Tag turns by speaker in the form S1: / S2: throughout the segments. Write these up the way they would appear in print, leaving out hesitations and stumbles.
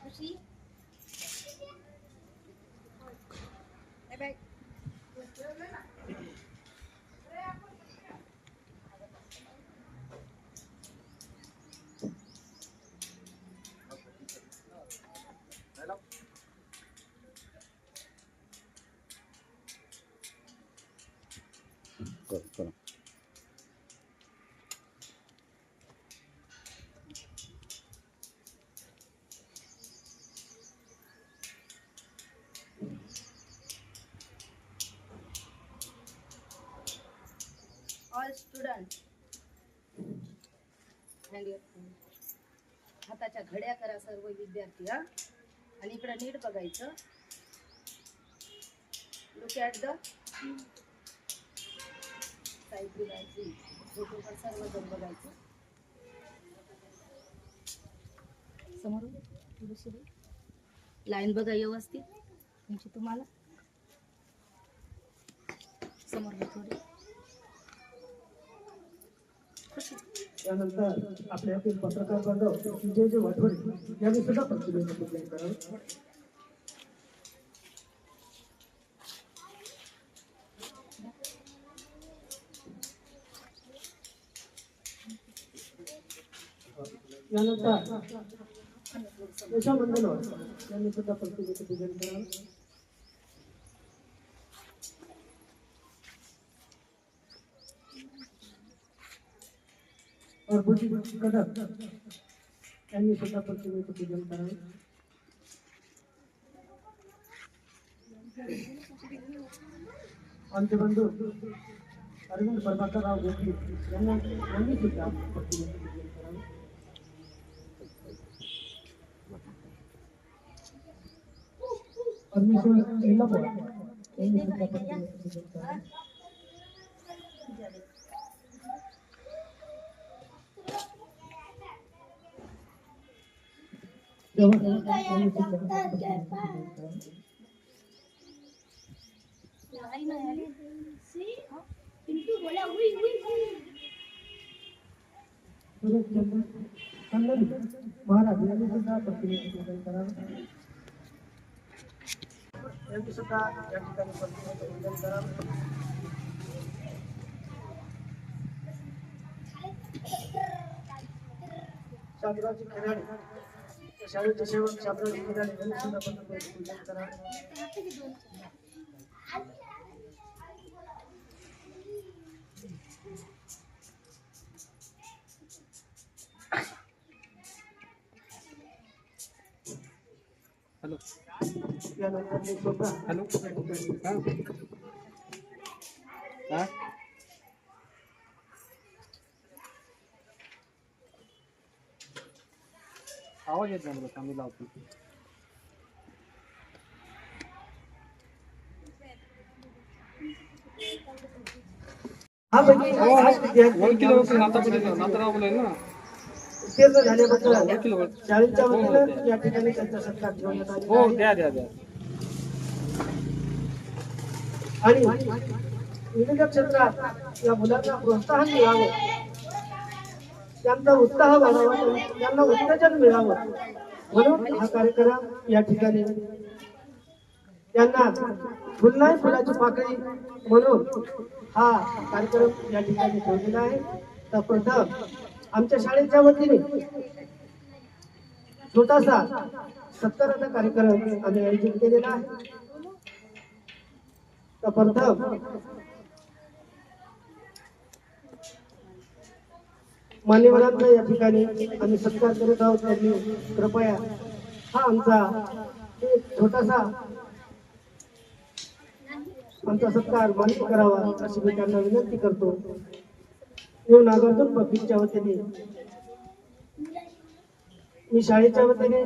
S1: खुशी bye
S2: चला.
S1: All student हाताच्या घड्या करा सर्व विद्यार्थी हा. आणि इकडे नीट बघायचं. Look at the side photo पण सर्वजण बघायचं. समोर थोडीशी लाईन बघा व्यवस्थित तुमची. तुम्हाला समोर थोडी.
S3: त्यानंतर आपल्या यातील पत्रकार बांधव विजय वाठोडे यांनी सुद्धा प्रतिभेचं पूजन करावं. यानंतर यशोमंडल यांनी सुद्धा प्रतिभेचं पूजन करावं. और बुद्धि कदम यांनी सुद्धा प्रतिमेचं पूजन करावं. आमचे बंधू अरविंद प्रभाकरराव गोखले यांनी सुद्धा प्रतिमेचं पूजन करावं. परमेश्वर इल्लापूर यांनी सुद्धा प्रतिमेचं पूजन करावं. महाराज यांनी सुद्धा प्रतिमेचं पूजन करावं. यांनी सुद्धा या ठिकाणी प्रतिमेचं पूजन करावं. शामरावजी खेराडे शाळेचे सेवक शामरावजी खेराडे यांनी सुद्धा प्रतिमेचं पूजन करावं.
S2: हॅलो
S3: यानंतर मी स्वतः
S2: हॅलो हा आवाज येत नाही मला. मी लावतो.
S3: हा विद्यार्थी उत्तीर्ण झाल्याबद्दल शाळेच्या वतीनं या ठिकाणी त्यांचा सत्कार ठेवण्यात आलेला आहे.
S2: द्या द्या द्या.
S3: आणि विविध क्षेत्रात या मुलांना प्रोत्साहन मिळावं, त्यांचा उत्साह वाढावा, त्यांना उत्तेजन मिळावं म्हणून हा कार्यक्रम या ठिकाणी त्यांना फुलनाय फुलाची पाकळी म्हणून हा कार्यक्रम या ठिकाणी ठेवलेला आहे. तर प्रथम आमच्या शाळेच्या वतीने छोटासा सत्काराचा कार्यक्रम आम्ही आयोजित केलेला आहे. तर प्रथम मान्यवरांचा या ठिकाणी आम्ही सत्कार करत आहोत. त्यांनी कृपया हा आमचा एक छोटासा आमचा सत्कार मान्य करावा अशी मी त्यांना विनंती करतो. नागार्जुन पब्लिकच्या वतीने मी शाळेच्या वतीने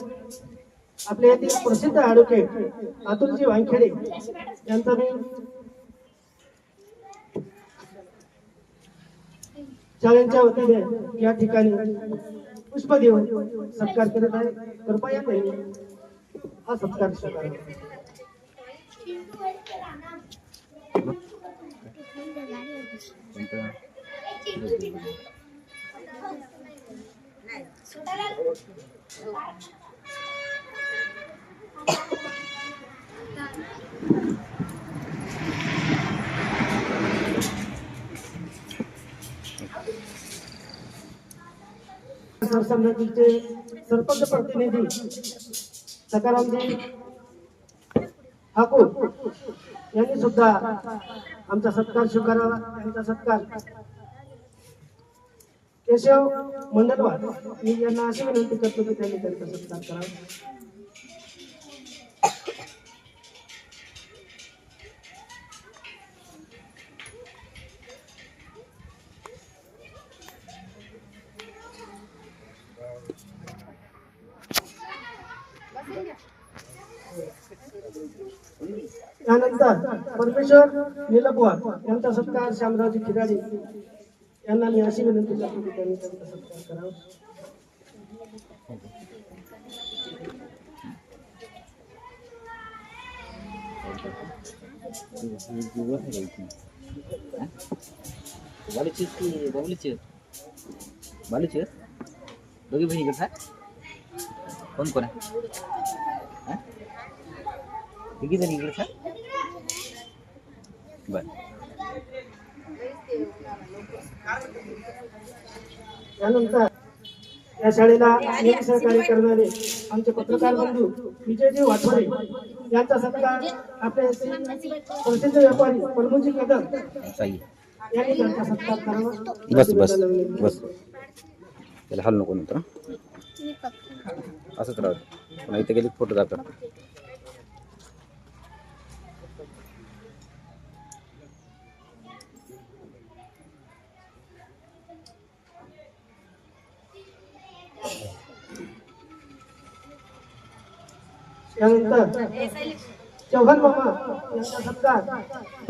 S3: आपल्या येथील प्रसिद्ध ॲडव्होकेट अतुलजी वानखेडे यांचा मी शाळेच्या वतीने या ठिकाणी पुष्प देऊन सत्कार करत आहे. कृपया त्यांनी हा सत्कार स्वीकारावा. सरसंघाचे सरपंच प्रतिनिधी सकारामजी ठाकूर यांनी सुद्धा आमचा सत्कार स्वीकारावा. त्यांचा सत्कार केशव मंडलवार मी यांना अशी विनंती करतो की त्यांनी त्यांचा सत्कार करावा. त्यानंतर परमेश्वर निलपवार यांचा सत्कार श्यामरावजी खिराडे यांना मी अशी विनंती करतो की त्यांनी त्यांचा सत्कार करावा.
S4: बालूची दोघी बहिणी कसा कोण कोण आहे किती जण इकडे बर.
S3: त्यानंतर या शाळेला नेहमी सहकार्य करणारे आमचे पत्रकार बंधू विजयजी वाठवडे यांचा सत्कार आपले प्रसिद्ध व्यापारी परमजी कदम यांनी त्यांचा सत्कार करावा.
S4: बस बस बस त्याला हाल नको नंतर असंच राहतं पण इथे गेली फोटो जातात.
S3: त्यानंतर चव्हाण मामा यांचा सत्कार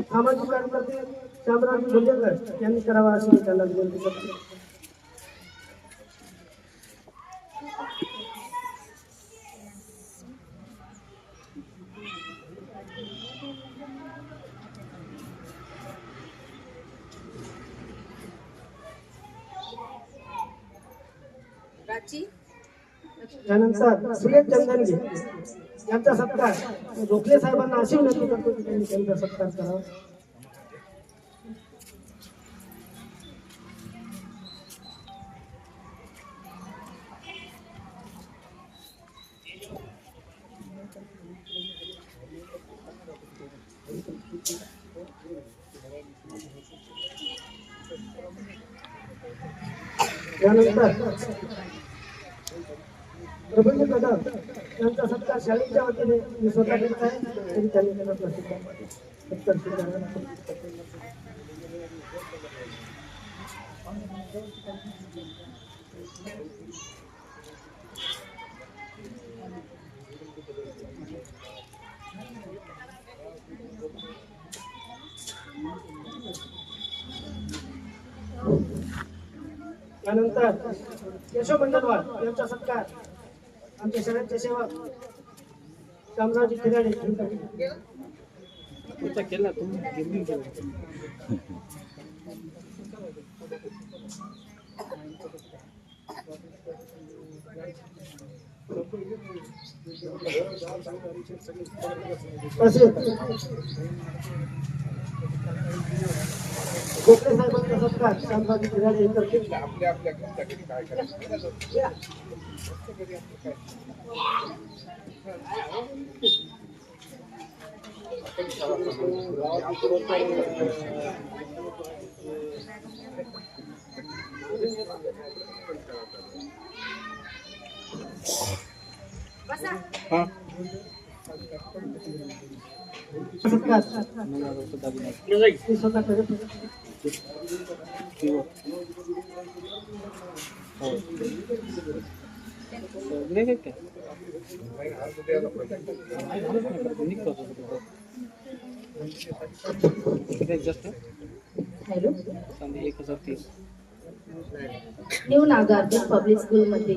S3: सामाजिक कार्यकर्ते श्यामरावजी गुंडेकर यांनी करावा अशी मी त्यांना विनंती करतो. त्यानंतर सुरेश चंदनगे यांचा सत्कार गोखले साहेबांना अशी विनंती करतो की त्यांनी त्यांचा सत्कार करावा. त्यानंतर प्रबंध कदम यांचा सत्कार शाळेच्या वतीने मी स्वतः करत आहे तरी त्यांनी त्याला सत्कार स्वीकारावा. त्यानंतर केशव मंडलवार यांचा सत्कार आमच्या शाळेचे सेवक श्यामरावजी खिराडे
S2: केला तुम्ही
S3: गोखले साहेबांचा सत्कार श्यामरावजी खिराडे करतील. स्वतः करत
S1: hello
S2: 1030
S1: new Nagarjuna public school मध्ये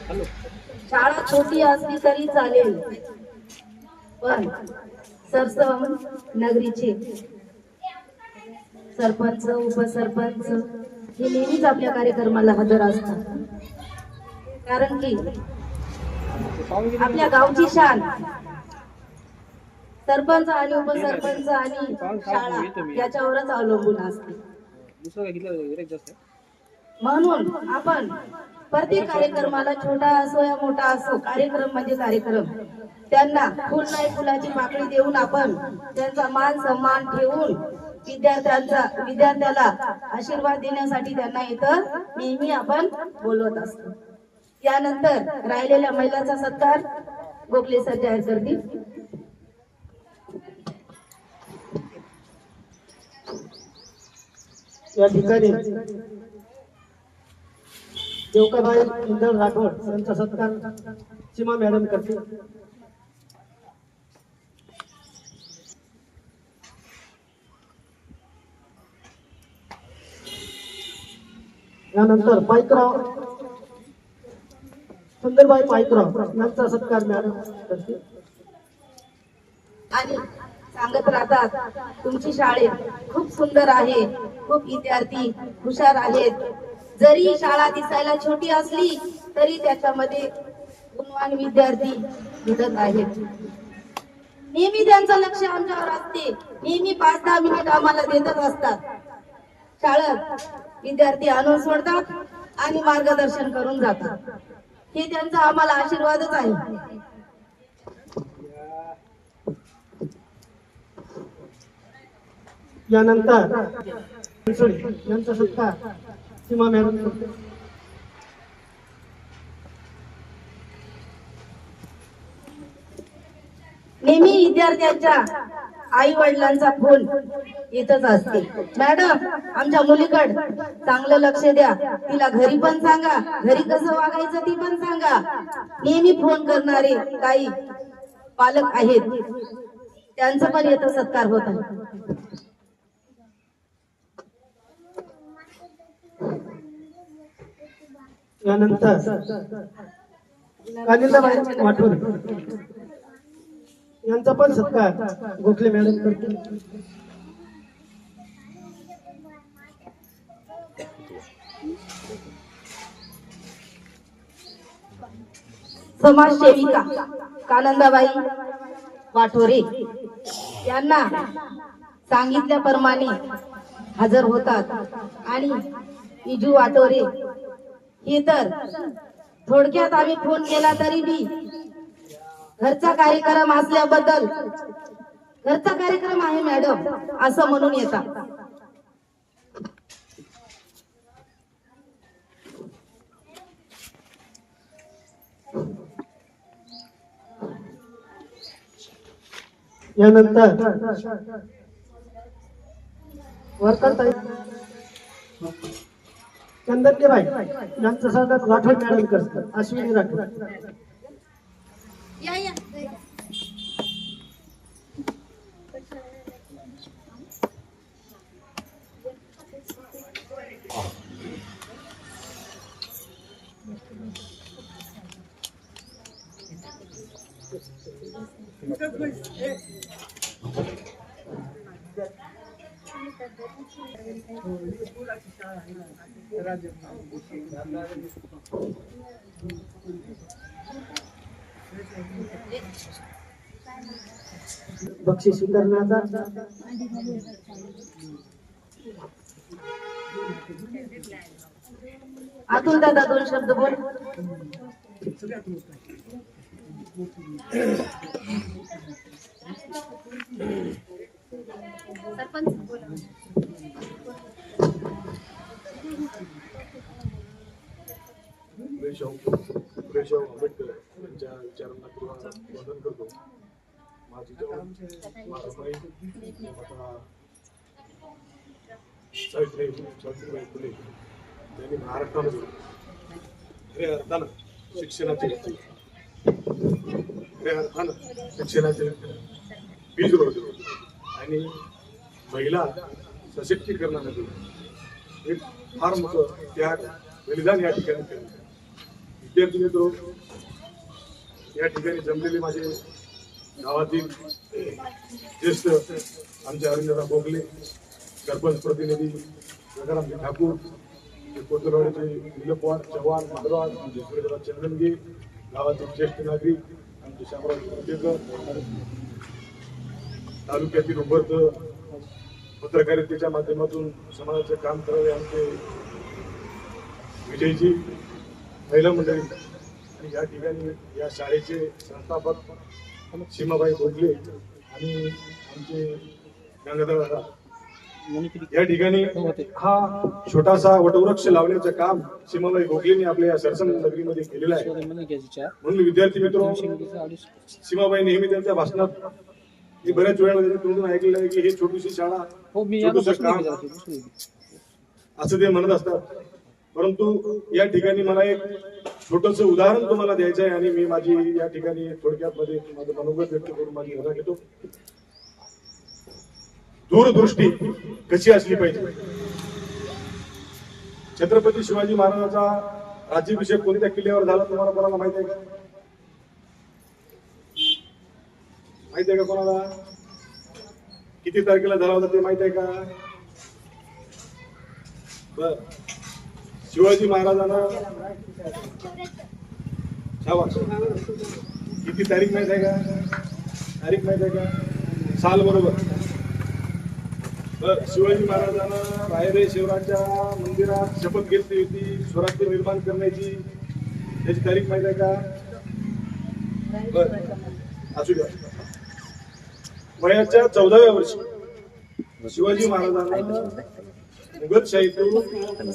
S2: हॅलो
S1: शाळा छोटी असली तरी चालेल पण सरसम नगरीचे सरपंच उपसरपंच हे नेहमीच आपल्या कार्यक्रमाला हजर असतात. कारण की आपल्या गावची शान सरपंच आणि उपसरपंच आणि शाळा याच्यावरच अवलंबून असते.
S2: दुसरं काय घेतलं जास्त
S1: म्हणून आपण प्रत्येक कार्यक्रमाला छोटा असो या मोठा असो, कार्यक्रम म्हणजे कार्यक्रम, त्यांना फुल नाही फुलाची पाकळी देऊन आपण त्यांचा मान सन्मान ठेवून विद्यार्थ्याला आशीर्वाद देण्यासाठी त्यांना इथं नेहमी आपण बोलवत असतो. यानंतर राहिलेल्या महिलांचा सत्कार गोखले सर जाहीर करतील.
S3: या ठिकाणी देवकाबाई इंदळ राठोड यांचा सत्कार सीमा मॅडम करतील. यानंतर पाईकराव सुंदरबाई पाईकराव यांचा सत्कार मॅडम करतील.
S1: आणि सांगत राहतात तुमची शाळेत खूप सुंदर आहे, खूप विद्यार्थी हुशार आहेत. जरी शाळा दिसायला छोटी असली तरी त्याच्यामध्ये गुणवान विद्यार्थी घडत आहेत. नेहमी त्यांचं लक्ष आमच्यावर असते, नेहमी 5-10 मिनिट आम्हाला देतच असतात. शाळेत विद्यार्थी आणून सोडतात आणि मार्गदर्शन करून जातात. हे त्यांचा आम्हाला आशीर्वादच आहे.
S3: यानंतर यांचा सत्कार सीमा मॅडम करतील.
S1: नेहमी विद्यार्थ्यांच्या आई वडिलांचा फोन येतच असते, मॅडम आमच्या मुलीकड चांगलं लक्ष द्या, तिला घरी पण सांगा, घरी कसं वागायचं ती पण सांगा. नेहमी फोन करणारे काही पालक आहेत, त्यांचा पण येतं सत्कार होत आहे.
S3: यानंतर कालिंदाबाई वाठोरे यांचा पण सत्कार गोखले मॅडम करतील.
S1: समाजसेविका कानंदाबाई वाठोरे यांना सांगितल्याप्रमाणे हजर होतात. आणि इजू वाठोरे हे तर थोडक्यात आम्ही फोन केला तरी बी घरचा कार्यक्रम असल्याबद्दल घरचा कार्यक्रम आहे मॅडम असं म्हणून येतात.
S3: यानंतर वर्करताई चंदनबाई यांचं सत्कार राठोड मॅडम करतात. अश्विनी राठोड. बक्षीस स्वीकारण्याचा
S1: अतुल दादा 2 शब्द बोल.
S5: सुरेशराव आंबेडकर यांच्या विचारांना वंदन करतो. माझी माताबाई माता सावित्रीबाई फुले यांनी महाराष्ट्रामध्ये खऱ्या अर्थानं शिक्षणाचे बीज रोवले आणि महिला सशक्तीकरणामध्ये एक फार मोठं त्याग बलिदान या ठिकाणी केलं. विद्यार्थी मित्र या ठिकाणी जमलेले माझे गावातील ज्येष्ठ आमचे अरविंदराव गोखले, सरपंच प्रतिनिधी गंगाराम ठाकूर, कोथरवाडीचे निलपवार चव्हाण माधवाड, आमचे सुरेशराव चंदनगे, गावातील ज्येष्ठ नागरिक आमचे शामराव कुर्तेकर, तालुक्यातील उभरत पत्रकारितेच्या माध्यमातून समाजाचे काम करावे आमचे विजयजी, महिला मंडळी आणि या ठिकाणी या शाळेचे संस्थापक सीमाबाई भोगले आणि आमचे गंगाधर दादा या ठिकाणी हा छोटासा वटवृक्ष लावण्याचं काम सीमाबाई भोगलेंनी आपल्या या सरसन नगरीमध्ये केलेलं आहे. म्हणून विद्यार्थी मित्र, सीमाबाई नेहमी त्यांच्या भाषणात मी बऱ्याच वेळा त्यांच्या तोंडून ऐकलेलं आहे की हे छोटीशी शाळा, छोटूसं काम असं ते म्हणत असतात. परंतु या ठिकाणी मला एक छोटस उदाहरण तुम्हाला द्यायचं आहे आणि मी माझी या ठिकाणी थोडक्यात मध्ये माझं मनोगत व्यक्त करून माझी रजा घेतो. दूरदृष्टी कशी असली पाहिजे. छत्रपती शिवाजी महाराजांचा राज्याभिषेक कोणत्या किल्ल्यावर झाला तुम्हाला कोणाला माहित आहे का? माहित आहे का कोणाला? किती तारखेला झाला होता ते माहित आहे का? बर, शिवाजी महाराजांना किती तारीख माहित आहे का? तारीख माहित आहे का? साल बरोबर. बर, शिवाजी महाराजांना रायरे शिवराच्या मंदिरात शपथ घेतली होती स्वराज्य निर्माण करण्याची, त्याची तारीख माहित आहे का? बर, असू द्या. वयाच्या 14व्या वर्षी शिवाजी महाराजांना मुघलशाहीतून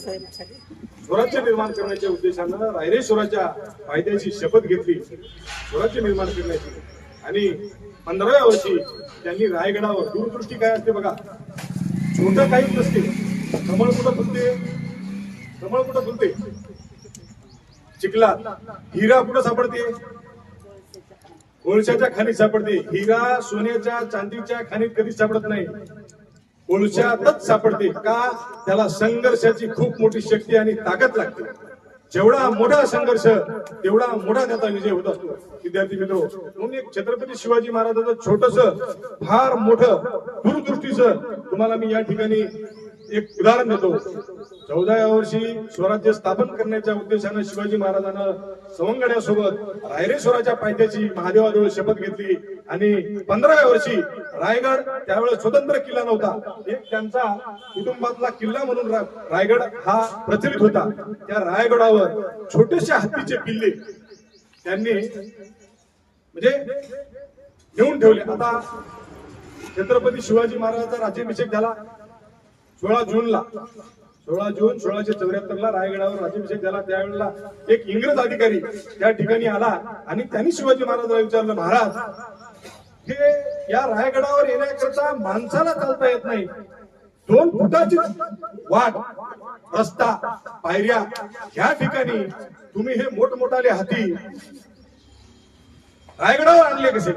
S5: स्वराज्य निर्माण करण्याच्या उद्देशानं रायरेश्वराच्या कायद्याची शपथ घेतली स्वराज्य निर्माण करण्याची. आणि 15व्या वर्षी त्यांनी रायगडावर, दूरदृष्टी काय असते बघा, छोटं काहीच नसते. कमळ कुठं फुलते? कमळ कुठं फुलते? चिखलात. हिरा कुठं सापडते? कोळशाच्या खाणीत सापडते. हिरा सोन्याच्या चांदीच्या खाणीत कधी सापडत नाही, कोळशातच सापडते. का? त्याला संघर्षाची खूप मोठी शक्ती आणि ताकद लागते. जेवढा मोठा संघर्ष तेवढा मोठा त्याचा विजय होत असतो. विद्यार्थी मित्र, म्हणून एक छत्रपती शिवाजी महाराजांचं छोटस फार मोठं दूरदृष्टीचं तुम्हाला मी या ठिकाणी एक उदाहरण देतो. 14व्या वर्षी स्वराज्य स्थापन करण्याच्या उद्देशानं शिवाजी महाराजांना सवंगड्यासोबत रायरेश्वराच्या पायथ्याची महादेवाजवळ शपथ घेतली. आणि 15व्या वर्षी रायगड, त्यावेळेस स्वतंत्र किल्ला नव्हता, एक त्यांचा कुटुंबातला किल्ला म्हणून रायगड हा प्रचलित होता. त्या रायगडावर छोटेशा हत्तीचे किल्ले त्यांनी म्हणजे घेऊन ठेवले. आता छत्रपती शिवाजी महाराजांचा राज्याभिषेक झाला 16 जूनला. 16 जून 1674 रायगडावर राज्याभिषेक झाला. त्यावेळेला एक इंग्रज अधिकारी त्या ठिकाणी आला आणि त्यांनी शिवाजी महाराजांना विचारलं, महाराज, हे या रायगडावर येण्याकरता माणसाला चालता येत नाही, 2 फुटाची वाट, रस्ता, पायऱ्या, ह्या ठिकाणी तुम्ही हे मोठमोठाले हाती रायगडावर आणले कसे?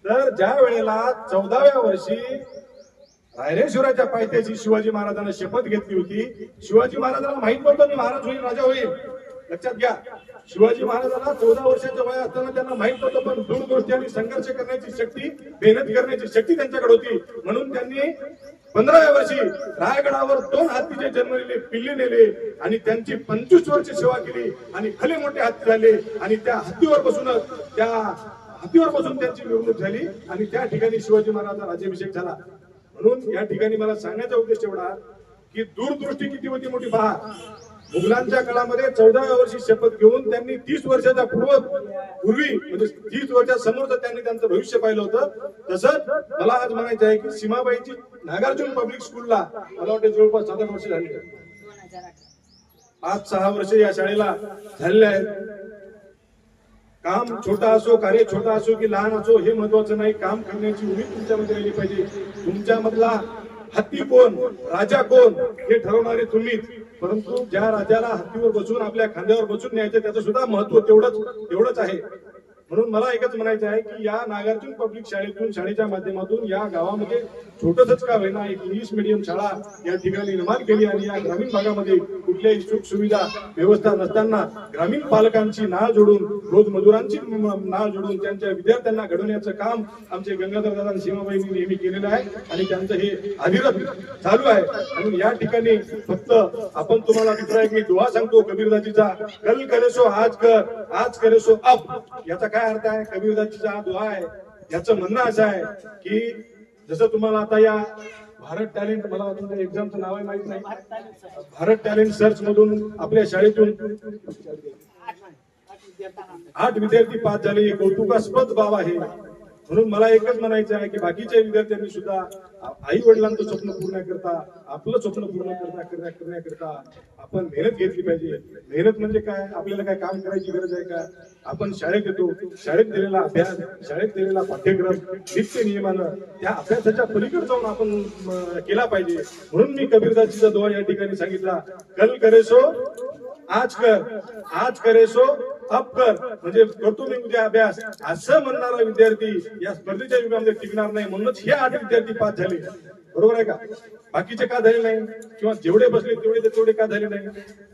S5: तर ज्या वेळेला 14व्या वर्षी रायरेश्वराच्या पायथ्याची शिवाजी महाराजांना शपथ घेतली होती, शिवाजी महाराजांना माहित नव्हतं मी महाराज होईल, राजा होईल. लक्षात घ्या, शिवाजी महाराजांना 14 वर्षाच्या वय असताना त्यांना माहित नव्हतं, पण दूरदृष्टी आणि संघर्ष करण्याची शक्ती, मेहनत करण्याची शक्ती त्यांच्याकडे होती. म्हणून त्यांनी 15व्या वर्षी रायगडावर 2 हत्तीचे जन्मलेले पिल्ले नेले आणि त्यांची 25 वर्ष सेवा केली आणि भले मोठे हत्ती झाले. आणि त्या हत्तीवर बसून त्यांची मिरवणूक झाली आणि त्या ठिकाणी शिवाजी महाराजांचा राज्याभिषेक झाला. म्हणून या ठिकाणी मला सांगण्याचा उद्देश एवढा की दूरदृष्टी किती होती मोठी पहा. मुघलांच्या काळामध्ये 14व्या वर्षी शपथ घेऊन त्यांनी 30 वर्षाच्या पूर्वी म्हणजे 30 वर्षासमोरच त्यांनी त्यांचं भविष्य पाहिलं होतं. तसंच मला आज म्हणायचं आहे की सीमाबाईची नागार्जुन पब्लिक स्कूलला मला वाटतं जवळपास 7 वर्ष झाली, 5-6 वर्ष या शाळेला झालेले आहेत. काम छोटा असो, कार्य छोटा असो की लहान असो, हे महत्वाचं नाही. काम करण्याची उमेद तुमच्यामध्ये राहिली पाहिजे. तुमच्यामधला हत्ती कोण, राजा कोण हे ठरवणारे तुम्हीच. परंतु ज्या राजाला हत्तीवर बसून आपल्या खांद्यावर बसून न्यायचं त्याचं सुद्धा महत्व तेवढंच आहे. म्हणून मला एकच म्हणायचं आहे की या नागार्जुन पब्लिक शाळेच्या माध्यमातून या गावामध्ये छोटसच का होईना एक इंग्लिश मीडियम शाळा या ठिकाणी निर्माण केली आणि या ग्रामीण भागामध्ये कुठल्याही सुख सुविधा व्यवस्था नसताना ग्रामीण पालकांची नाळ जोडून, रोज मजुरांची नाळ जोडून त्यांच्या विद्यार्थ्यांना घडवण्याचं काम आमचे गंगाधर दादा सीमाबाईंनी नेहमी केलेलं आहे आणि त्यांचं हे अधिरथ चालू आहे. आणि या ठिकाणी फक्त आपण तुम्हाला दुसरा एक मी दुआ सांगतो कबीरदाजीचा, कल करे सो आज कर, आज करे सो अब. याचा काय अर्थ आहे? कबीरदाजीचा हा दुआ आहे. याचं म्हणणं असं आहे की जसं तुम्हाला आता या भारत टॅलेंट, मला तुमच्या एक्झामचं नाव माहित नाही, भारत टॅलेंट सर्च मधून आपल्या शाळेतून 8 विद्यार्थी पास झाले. हे कौतुकास्पद बाब आहे. म्हणून मला एकच म्हणायचं आहे की बाकीच्या विद्यार्थ्यांनी सुद्धा आई वडिलांचं स्वप्न पूर्ण करता, आपलं स्वप्न पूर्ण करण्याकरता आपण मेहनत घेतली पाहिजे. मेहनत म्हणजे काय, आपल्याला काय काम करायची गरज आहे का? आपण शाळेत येतो, शाळेत दिलेला अभ्यास, शाळेत दिलेला पाठ्यक्रम नित्य नियमानं त्या अभ्यासाच्या पलीकडे जाऊन आपण केला पाहिजे. म्हणून मी कबीरदासजीचा दोहा या ठिकाणी सांगितला, कल करे सो आज कर, आज करे सो अब कर, म्हणजे करतो मी उद्या अभ्यास असं म्हणणारा विद्यार्थी या स्पर्धेच्या युगामध्ये टिकणार नाही. म्हणूनच हे 8 विद्यार्थी पास झाले. बरोबर आहे का? बाकीचे का झाले नाही, किंवा जेवढे बसले तेवढे का झाले नाही?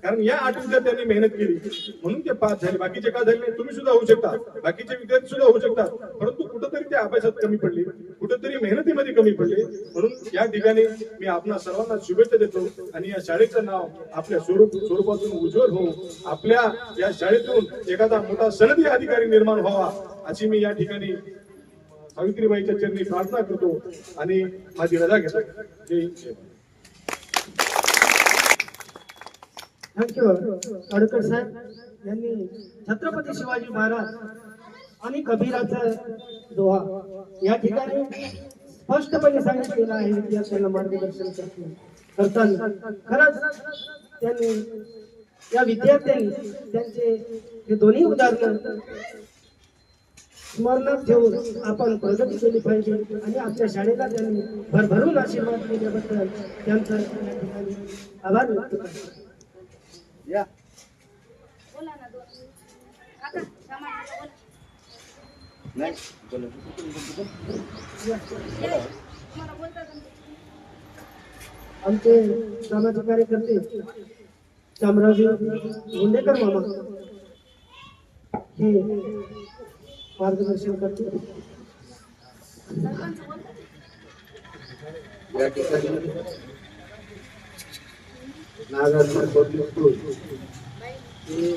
S5: कारण या 8 विद्यार्थ्यांनी मेहनत केली म्हणून ते पास झाले. बाकीचे का झाले नाही? तुम्ही सुद्धा होऊ शकता, बाकीचे विद्यार्थी सुद्धा होऊ शकतात, परंतु कुठंतरी ते अभ्यासात कमी पडले, कुठंतरी मेहनतीमध्ये कमी पडले. म्हणून या ठिकाणी मी आपणा सर्वांना शुभेच्छा देतो आणि या शाळेचं नाव आपल्या स्वरूपातून उज्ज्वल हो, आपल्या या शाळेतून एखादा मोठा सनदी अधिकारी निर्माण व्हावा अशी मी या ठिकाणी सावित्रीबाईच्या चरणी प्रार्थना करतो आणि माझी रजा घेतो. जय हिंद, जय भारत.
S3: थँक्यू आडकर साहेब यांनी छत्रपती शिवाजी महाराज आणि कबीराचा दोहा या ठिकाणी स्पष्टपणे सांगितलेलं आहे. विद्यार्थ्यांना मार्गदर्शन करताना खरंच त्यांनी या विद्यार्थ्यांनी त्यांचे हे दोन्ही उदाहरण स्मरणात ठेवून आपण प्रगती केली पाहिजे आणि आपल्या शाळेला त्यांनी भरभरून आशीर्वाद दिल्याबद्दल त्यांचा या ठिकाणी आभार व्यक्त करतो. आमचे सामाजिक कार्यकर्ते शामरावजी गुंडेकर मामा हे मार्गदर्शन करते.
S6: या ठिकाणी नागार्जुन पब्लिक स्कूल हे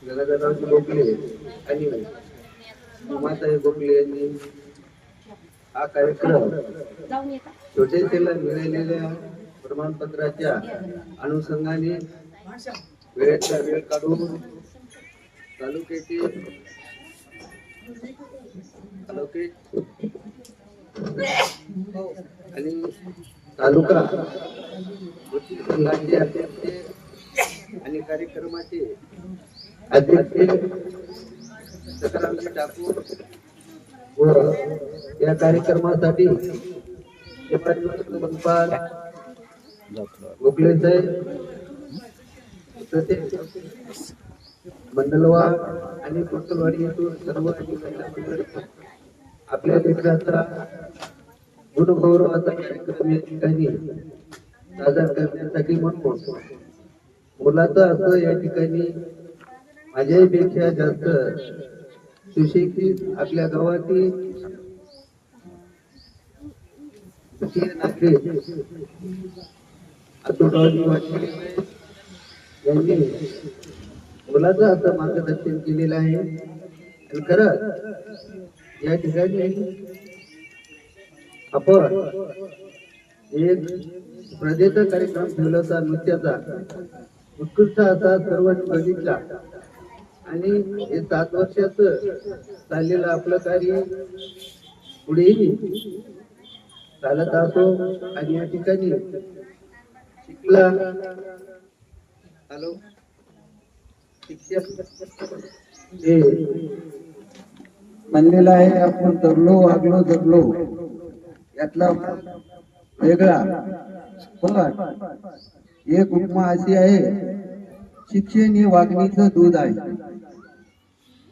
S6: गंगाधररावजी गोखले आणि उमाताई गोखले यांनी हा कार्यक्रम छोटेसेला मिळालेल्या प्रमाणपत्राच्या अनुषंगाने वेळेचा वेळ काढून तालुक्याचे आणि तालुका कृषी संघाचे अध्यक्ष आणि कार्यक्रमाचे अध्यक्ष सकारांची टाकून व या कार्यक्रमासाठी मनपाल गोखले साहेब तसेच मंडलवाड आणि कोटलवाडी येथून सर्व आपल्या लेकराचा गुणगौरवाचा कार्यक्रम या ठिकाणी सादर करण्यासाठी म्हणून मुलाचं असं या ठिकाणी माझ्यापेक्षा जास्त सुशिक्षित आपल्या गावातील नागरिक अतुलरावजी वाटले यांनी मुलाचं असं मार्गदर्शन केलेलं आहे. आणि खरंच या ठिकाणी आपण एक स्पर्धेचा कार्यक्रम ठेवला होता नृत्याचा, उत्कृष्ट असा सर्वांनी बघितला आणि हे 7 वर्षाचं चाललेलं आपलं कार्य पुढेही चालत असो. आणि या ठिकाणी शिकला हॅलो शिक्षक हे म्हणलेलं आहे, आपण तरलो वागलो जगलो यातला वेगळा. पण एक उपमा अशी आहे, शिक्षण हे वागणीचं दूध आहे.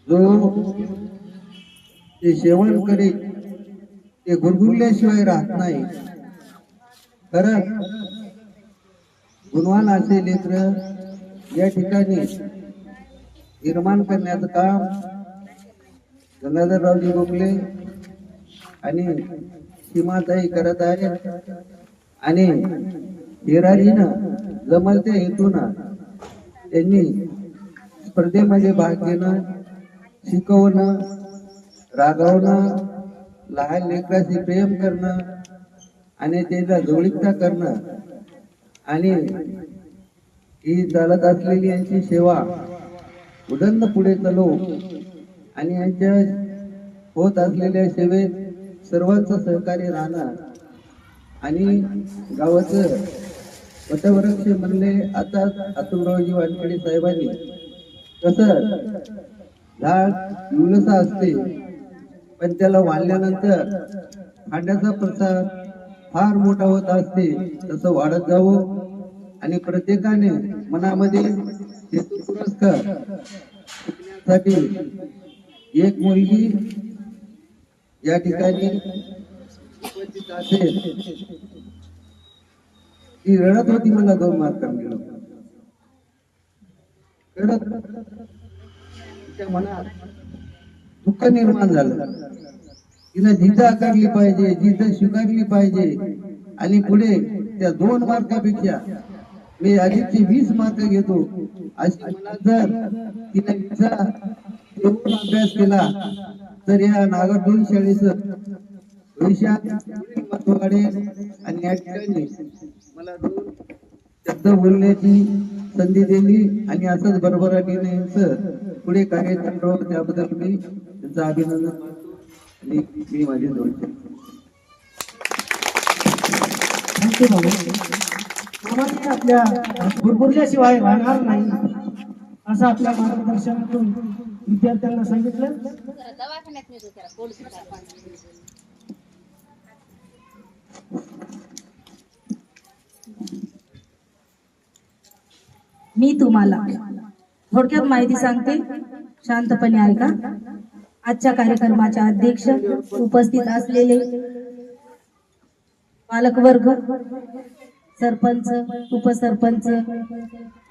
S6: जो ते सेवन करीत ते गुरगुरल्याशिवाय राहत नाही. खरं गुणवान असे लेकर या ठिकाणी निर्माण करण्याचं काम गंगाधररावजी गोखले आणि सीमाताई करत आहेत. आणि हिरारीनं जमल त्या हेतूनं त्यांनी स्पर्धेमध्ये भाग घेणं, शिकवणं, रागवणं, लहान लेकराशी प्रेम करणं आणि त्याला जवळीकता करणं आणि ही चालत असलेली यांची सेवा उदंड पुढे चालू आणि यांच्या होत असलेल्या सेवेत सर्वांचं सहकार्य राहणं आणि गावाचं वटवृक्ष म्हणले आता अतुलरावजी वानखेडे साहेबांनी कसं झाड विलसा असते पण त्याला वाढल्यानंतर फांद्याचा प्रसार फार मोठा होत असते तसं वाढत जावं आणि प्रत्येकाने मनामध्ये हेतू पुरस्कार साठी एक मुलगी या ठिकाणी उपस्थित असेल ती रडत होती मला 2 मार्क मिळाले रडत तिच्या मनात दुःख निर्माण झालं तिनं जिद्द आकारली पाहिजे जिद्द स्वीकारली पाहिजे आणि पुढे त्या 2 मार्कापेक्षा मी अधिकचे 20 मार्क घेतो अशी मनात जर तिने एवढा अभ्यास केला तर या नागरधोल शाळेचं भविष्यात महत्व वाढेल आणि या ठिकाणी मला 2 शब्द बोलण्याची संधी दिली आणि असंच बरोबरीने यांचं पुढे कार्य चालवं त्याबद्दल मी त्यांचं अभिनंदन करतो आणि मी माझे दोन
S3: थँक्यू बाबा. आम्हाला आपल्या भुरभुरल्याशिवाय राहणार नाही असं आपल्या मार्गदर्शनातून विद्यार्थ्यांना सांगितलं.
S1: मी तुम्हाला थोडक्यात माहिती सांगते, शांतपणे ऐका. आजच्या कार्यक्रमाच्या अध्यक्ष, उपस्थित असलेले पालकवर्ग, सरपंच, उपसरपंच,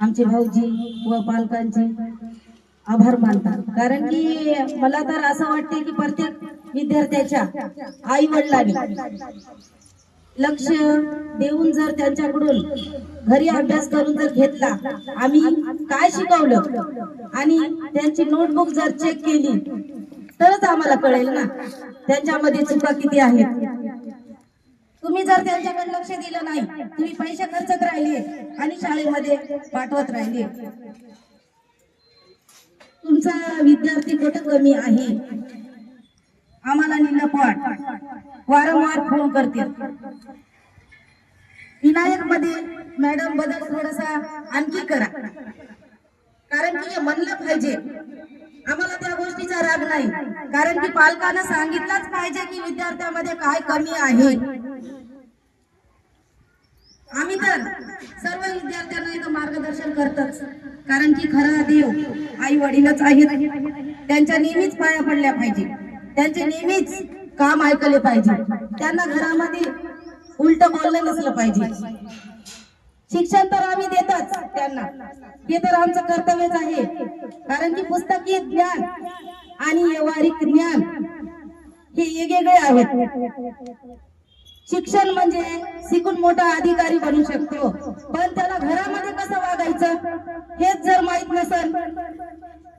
S1: आमचे भाऊजी व पालकांचे आभार मानतात. कारण की मला तर असं वाटते की प्रत्येक विद्यार्थ्याच्या आई वडिलांनी लक्ष देऊन जर त्यांच्याकडून घरी अभ्यास करून जर घेतला, आम्ही काय शिकवलं आणि त्यांची नोटबुक जर चेक केली तरच आम्हाला कळेल ना त्यांच्यामध्ये चुका किती आहेत. तुम्ही जर त्यांच्याकडे लक्ष दिलं नाही, तुम्ही पैसे खर्चत राहिले आणि शाळेमध्ये पाठवत राहिले, तुमचा विद्यार्थी कुठं कमी आहे. आम्हाला निलपाट वारंवार फोन करते, विनायक मध्ये मॅडम बदल थोडासा आणखी करा, कारण की हे म्हणलं पाहिजे. आम्हाला त्या गोष्टीचा राग नाही, कारण की पालकांना सांगितलंच पाहिजे की विद्यार्थ्यामध्ये काय कमी आहे. आम्ही तर सर्व विद्यार्थ्यांना इथं मार्गदर्शन करतच, कारण की खरा देव आई वडीलच आहेत. त्यांच्या नेहमीच पाया पडल्या पाहिजे, त्यांचे नेहमीच काम ऐकले पाहिजे, त्यांना घरामध्ये उलट बोललं नसलं पाहिजे. शिक्षण तर आम्ही देतच त्यांना, हे तर आमचं कर्तव्यच आहे. कारण की पुस्तकी ज्ञान आणि व्यावहारिक ज्ञान हे वेगवेगळे आहेत. शिक्षण म्हणजे शिकून मोठा अधिकारी बनू शकतो, पण त्याला घरामध्ये कसं वागायचं हेच जर माहित नसेल,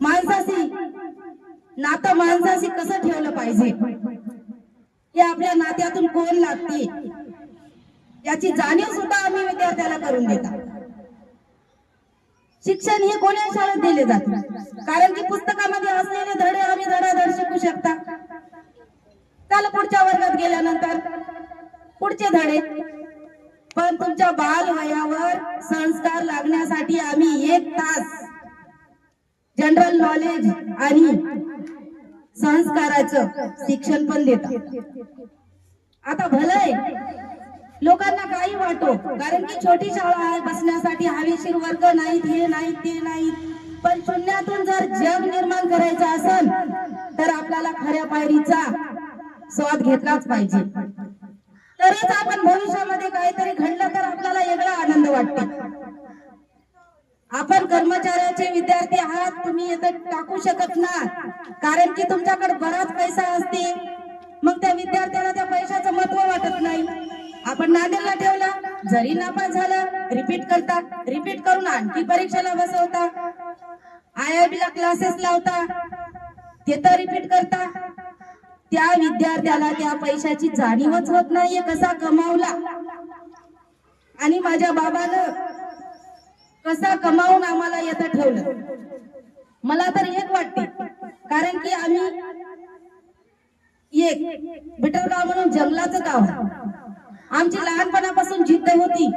S1: माणसाशी नातं माणसाशी कसं ठेवलं पाहिजे, हे आपल्या नात्यातून कोण लागते याची जाणीव सुद्धा आम्ही विद्यार्थ्याला करून देतात. शिक्षण हे कोण्या शाळेत दिले जाते, कारण की पुस्तकामध्ये असलेले धडे आम्ही धडाधड शिकू शकता. त्याला पुढच्या वर्गात गेल्यानंतर पुढचे धडे, पण तुमच्या बाल वयावर संस्कार लागण्यासाठी आम्ही 1 तास जनरल नॉलेज आणि संस्काराचं शिक्षण पण देतात. आता भलंय लोकांना काही वाटो, कारण की छोटी शाळा आहे, बसण्यासाठी हवेशीर वर्ग नाहीत, हे नाहीत ते नाहीत, पण शून्यातून जर जग निर्माण करायचं असेल तर आपल्याला खऱ्या पायरीचा स्वाद घेतलाच पाहिजे. तरच आपण भविष्यामध्ये काहीतरी घडलं तर आपल्याला वेगळा आनंद वाटतो. आपण कर्मचाऱ्याचे विद्यार्थी आहात, तुम्ही इथं टाकू शकत ना, कारण की तुमच्याकडे बराच पैसा असते, मग त्या विद्यार्थ्याला त्या पैशाचं महत्व वाटत नाही. आपण नांदेडला ठेवला, जरी नापास झालं रिपीट करता, रिपीट करून आणखी परीक्षेला बसवता, IIB ला क्लासेस लावता, तिथं रिपीट करता. त्या विद्यार्थ्याला त्या पैशाची जाणीवच होत नाहीये कसा कमावला, आणि माझ्या बाबानं कसा कमावून आम्हाला येतं ठेवलं. मला तर एक वाटते, कारण की आम्ही एक बिटरगाव म्हणून जंगलाचं गाव आहे. आमची लहानपणापासून जिद्द होती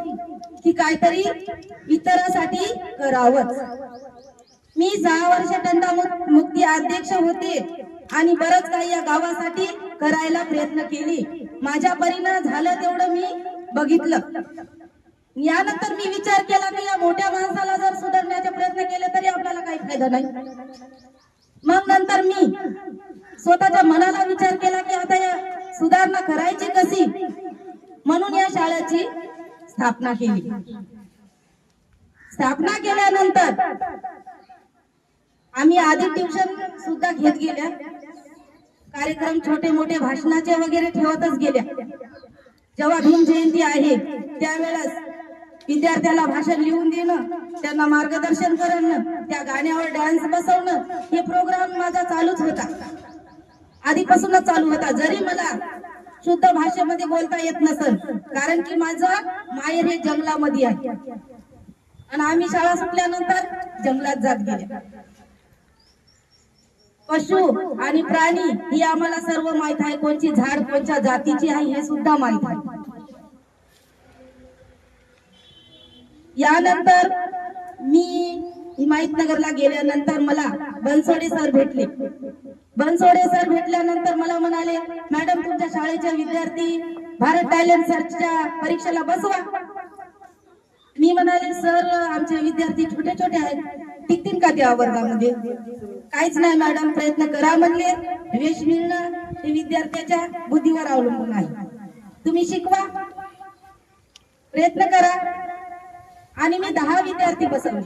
S1: की काहीतरी इतरांसाठी करावंच. मी 6 वर्ष तंटा मुक्ती अध्यक्ष होते आणि बरंच काही या गावासाठी करायला प्रयत्न केले. माझ्या परीनं झालं तेवढं मी बघितलं. यानंतर मी विचार केला की या मोठ्या माणसाला जर सुधारण्याचे प्रयत्न केले तरी आपल्याला काही फायदा नाही. मग नंतर मी स्वतःच्या मनाला विचार केला की आता या सुधारणा करायची कशी, म्हणून या शाळेची स्थापना केली. स्थापना केल्यानंतर आम्ही आधी ट्युशन सुद्धा घेत गेल्या, कार्यक्रम छोटे मोठे भाषणाचे वगैरे ठेवतच गेल्या. जेव्हा भीम जयंती आहे त्यावेळेस विद्यार्थ्याला भाषण लिहून देणं, त्यांना मार्गदर्शन करणं, त्या गाण्यावर डान्स बसवणं, हे प्रोग्राम माझा चालूच होता, आधीपासूनच चालू होता. जरी मला शुद्ध भाषेमध्ये बोलता येत नसेल, कारण की माझं माहेर हे जंगलामध्ये आहे आणि आम्ही शाळा सुटल्यानंतर जंगलात जात गेल्या. पशु आणि प्राणी ही आम्हाला सर्व माहित आहे, कोणची झाड कोणत्या जातीची आहे हे सुद्धा माहित आहे. यानंतर मी हिमायतनगरला गेल्यानंतर मला बनसोडे सर भेटले. बनसोडे सर भेटल्यानंतर मला म्हणाले, मॅडम तुमच्या शाळेचे विद्यार्थी भारत टॅलेंट सर्चच्या परीक्षेला बसवा. मी म्हणाले, सर आमचे विद्यार्थी छोटे छोटे आहेत, टिकतील का त्या वर्गामध्ये? काहीच नाही मॅडम, प्रयत्न करा म्हणले. यश मिळणं हे विद्यार्थ्याच्या बुद्धीवर अवलंबून आहे. तुम्ही शिकवा, प्रयत्न करा. आणि मी 10 विद्यार्थी बसवले.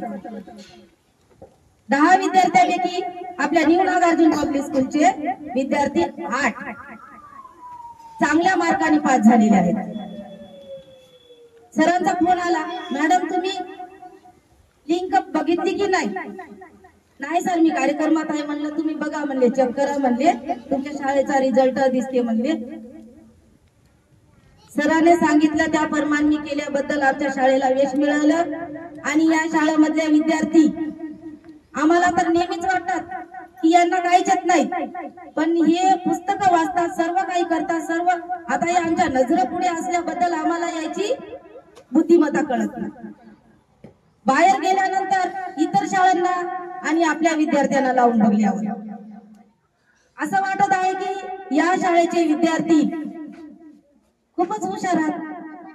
S1: 10 विद्यार्थ्यांपैकी आपल्या न्यू नागार्जुन पब्लिक स्कूलचे विद्यार्थी 8 चांगल्या मार्काने पास झालेले आहेत. सरांचा फोन आला, मॅडम तुम्ही लिंक बघितली की नाही? नाही सर, मी कार्यक्रमात आहे म्हणलं. तुम्ही बघा म्हणले, चेक करा म्हणले, तुमच्या शाळेचा रिझल्ट दिसते म्हणले. सरांनी सांगितलं त्याप्रमाणे मी केल्याबद्दल आमच्या शाळेला यश मिळालं. आणि या शाळेमधले विद्यार्थी आम्हाला तर नेहमीच वाटतात की यांना काहीच येत नाही, पण हे पुस्तकं वाचतात, सर्व काही करतात, सर्व आता हे आमच्या नजरेपुढे असल्याबद्दल आम्हाला याची बुद्धिमत्ता कळत नाही. बाहेर गेल्यानंतर इतर शाळांना आणि आपल्या विद्यार्थ्यांना लावून बघल्यावर असं वाटत आहे की या शाळेचे विद्यार्थी खूपच हुशार आहेत.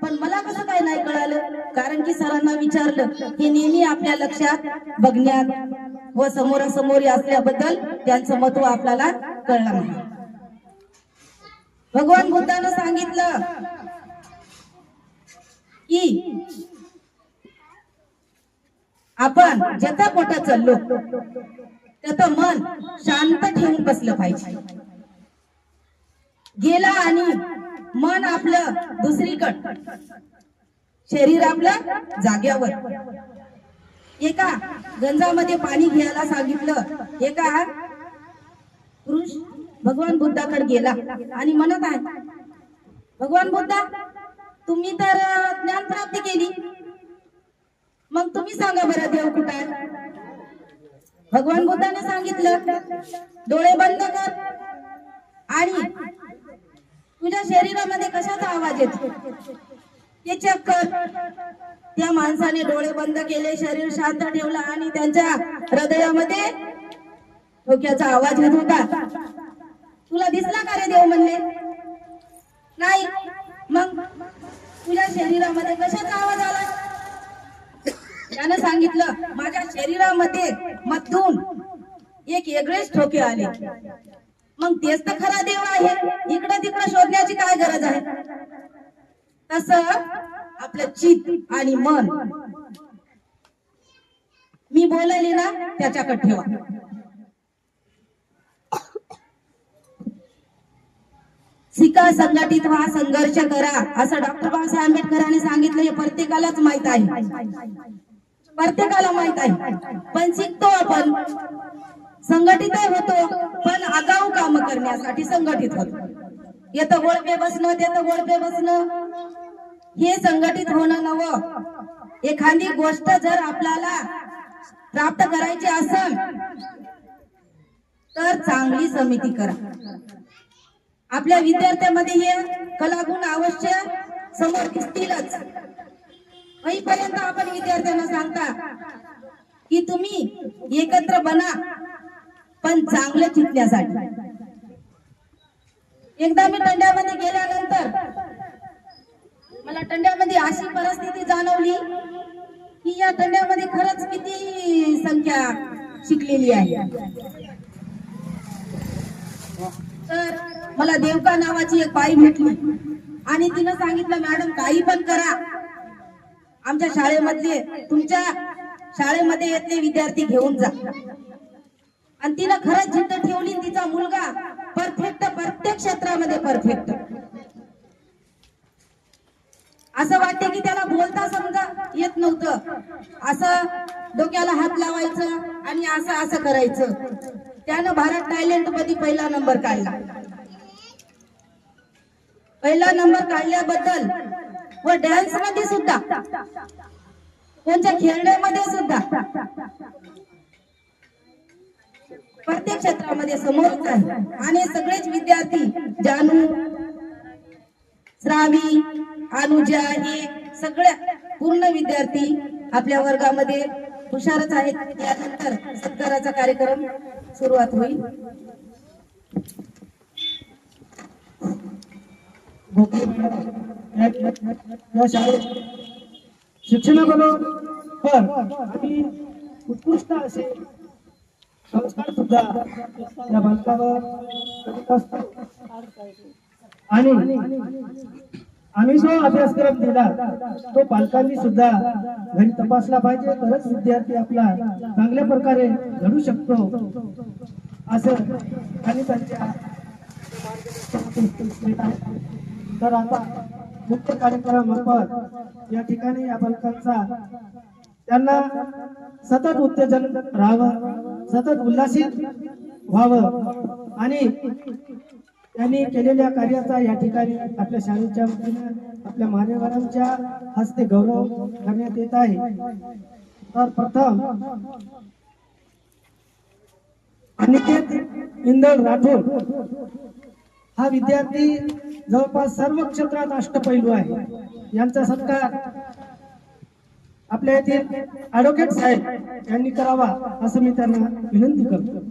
S1: पण मला कसं काय नाही कळालं, कारण की सरांना विचारलं, हे नेहमी आपल्या लक्षात बघण्यात व समोरासमोर असल्याबद्दल त्यांचं महत्व आपल्याला कळलं नाही. भगवान बुद्धानं सांगितलं की आपण जिथं कुठं चाललो तिथं मन शांत ठेवून बसलं पाहिजे. गेला आणि मन आपलं दुसरीकडं, शरीर आपलं जाग्यावर. एका गंजामध्ये पाणी घ्यायला सांगितलं. एका पुरुष भगवान बुद्धाकडे गेला आणि म्हणत आहे, भगवान बुद्धा तुम्ही तर ज्ञान प्राप्ती केली, मग तुम्ही सांगा बरं देव कुठं आहे? भगवान बुद्धाने सांगितलं, डोळे बंद कर आणि तुझ्या शरीरामध्ये कशाचा आवाज येतो ते चेक कर. त्या माणसाने डोळे बंद केले, शरीर शांत ठेवलं आणि त्यांच्या हृदयामध्ये ठोक्याचा आवाज येत होता. तुला दिसला का रे देव म्हणले? नाही. मग तुझ्या शरीरामध्ये कशाचा आवाज आला? त्यानं सांगितलं, माझ्या शरीरामध्ये मधून एक वेगळेच ठोके आले. मग तेच तर खरा देव आहे, इकडे तिकडे शोधण्याची काय गरज आहे? तसं आपलं चित्त आणि मन मी बोलले ना त्याच्याकडे ठेवा. शिका, संघटित व्हा, संघर्ष करा, असं डॉक्टर बाबासाहेब आंबेडकरांनी सांगितलं. हे प्रत्येकालाच माहित आहे, प्रत्येकाला माहित आहे. पण शिकतो आपण, संघटित होतो, पण आगाऊ काम करण्यासाठी संघटित होतो. येतं गोळपे बसणं, त्याचं गोळपे बसणं, हे संघटित होणं नवं. एखादी गोष्ट जर आपल्याला प्राप्त करायची असेल तर चांगली समिती करा. आपल्या विद्यार्थ्यांमध्ये हे कलागुण अवश्य समोर दिसतीलच. होईपर्यंत आपण विद्यार्थ्यांना सांगता की तुम्ही एकत्र बना, पण चांगलं चितण्यासाठी. एकदा मी तंड्यामध्ये गेल्यानंतर मला तंड्यामध्ये अशी परिस्थिती जाणवली की या तंड्यामध्ये खरंच किती संख्या शिकलेली आहे. तर मला देवका नावाची एक बाई भेटली आणि तिनं सांगितलं, मॅडम काही पण करा, आमच्या शाळेमधले तुमच्या शाळेमध्ये येतले विद्यार्थी घेऊन जा. आणि तिनं खरंच जिद्द ठेवली. तिचा मुलगा परफेक्ट, प्रत्येक क्षेत्रामध्ये परफेक्ट. असं वाटते की त्याला बोलता समजा येत नव्हतं, असं डोक्याला हात लावायचं आणि असं असं करायचं. त्यानं भारत टॅलेंट मध्ये पहिला नंबर काढला. पहिला नंबर काढल्याबद्दल व डान्स मध्ये सुद्धा, त्यांच्या खेळण्यामध्ये सुद्धा प्रत्येक क्षेत्रामध्ये समोरच आहे. आणि सगळेच विद्यार्थी, जानू, श्रावी, अनुजा, हे सगळे पूर्ण विद्यार्थी आपल्या वर्गामध्ये हुशारच आहेत. त्यानंतर सत्काराचा कार्यक्रम सुरुवात होईल.
S3: या शाळेत शिक्षणाबरोबर आम्ही उत्कृष्ट असे संस्कार सुद्धा या बालकावर करीत असतो. आणि आम्ही जो अभ्यासक्रम दिला तो पालकांनी सुद्धा घरी तपासला पाहिजे, तरच विद्यार्थी आपला चांगल्या प्रकारे घडू शकतो असं आणि त्यांच्या. तर आता मुख्य कार्यक्रमामार्फत या ठिकाणी या बालकांचा त्यांना सतत उत्तेजन राहावं, सतत उल्हासित व्हावं आणि त्यांनी केलेल्या कार्याचा या ठिकाणी आपल्या शाळेच्या वतीने आपल्या मान्यवरांच्या हस्ते गौरव करण्यात येत आहे. तर प्रथम अनिकेत इंदळ राठोड हा विद्यार्थी जवळपास सर्व क्षेत्रात अष्टपैलू आहे. यांचा सत्कार आपल्या येथील ऍडव्होकेट साहेब यांनी करावा असं मी त्यांना विनंती करतो.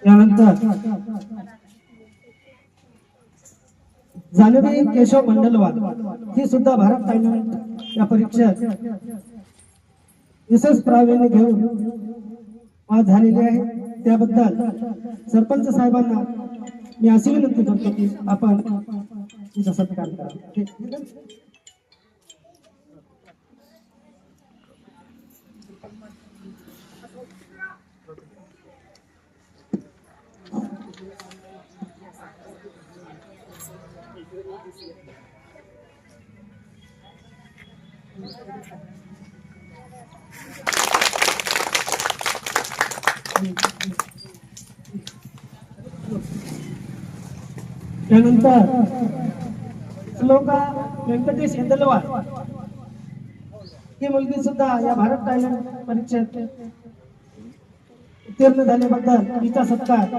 S3: यानंतर जान्हवी केशव मंडलवाल ही सुद्धा भारत टॅलेंट या परीक्षेत विशेष प्रावीण्य घेऊन आज झालेली आहे. त्याबद्दल सरपंच साहेबांना मी अशी विनंती करतो की आपण तिचा सत्कार करा. त्यानंतर श्लोका व्यंकटेश इंदलवाल ही मुलगी सुद्धा या भारत टॅलेंट परीक्षेत उत्तीर्ण झाल्याबद्दल तिचा सत्कार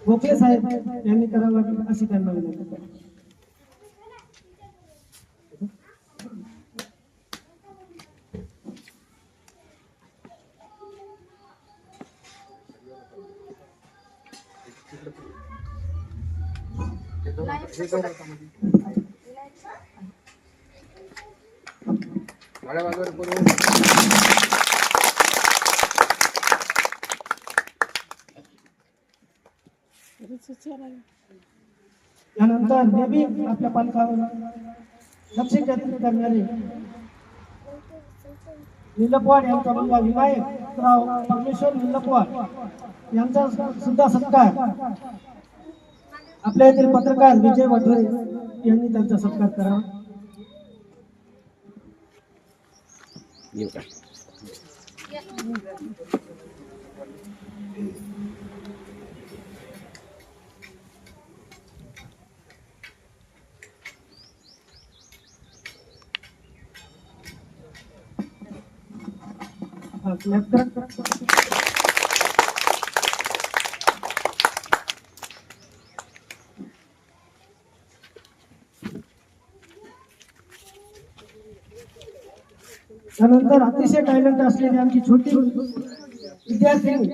S3: गोखले साहेब यांनी करावा अशी त्यांना विनंती करतो. यानंतर नेहमी आपल्या पालकावर लक्ष केंद्रित करणारे निलपवाड यांचा मुलगा विनायकराव परमेश्वर निलपवाड यांचा सुद्धा सत्कार आपल्या येथील पत्रकार विजय वठोरे यांनी त्यांचा सत्कार करावा.
S4: येऊ का?
S3: हा, clap करा. त्यानंतर अतिशय टॅलेंट असलेली आमची छोटी विद्यार्थिनी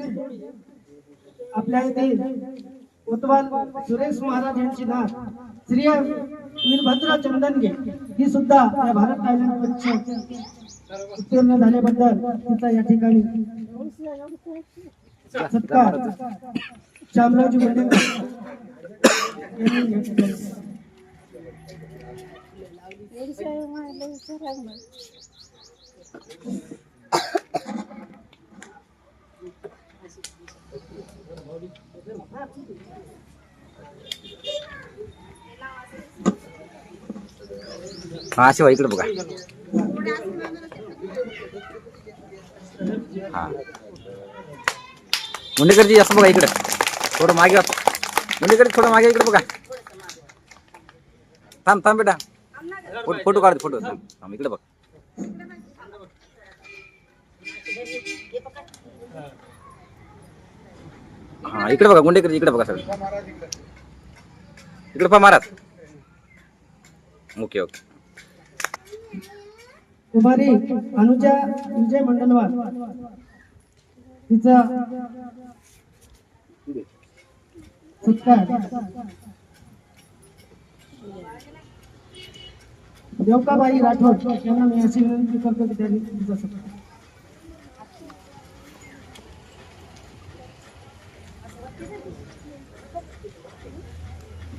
S3: आपल्या इथे उतवाल सुरेश महाराज यांची नात श्री वीरभद्र चंदनगे ही सुद्धा या भारत टॅलेंट परीक्षेत उत्तीर्ण झाल्याबद्दल तिचा या ठिकाणी सत्कार शामरावजी गोंडेकर यांनी या ठिकाणी
S4: हा शिवा इकडे बघा. हा मुंडेकरजी असं बघा इकडे थोडं मागे मुंडेकर थोडं मागे इकडे बघा. थांब थांब बेटा फोटो काढ फोटो थांब इकडे बघ. हा इकडे बघा गुंडेकरजी इकडे बघा सगळं इकडे पहा महाराज. Okay okay.
S3: कुमारी अनुजा विजय मंडलवार तिचा सत्कार देवकाबाई राठोड यांना मी अशी विनंती करतो की त्यांनी तिचा सत्कार.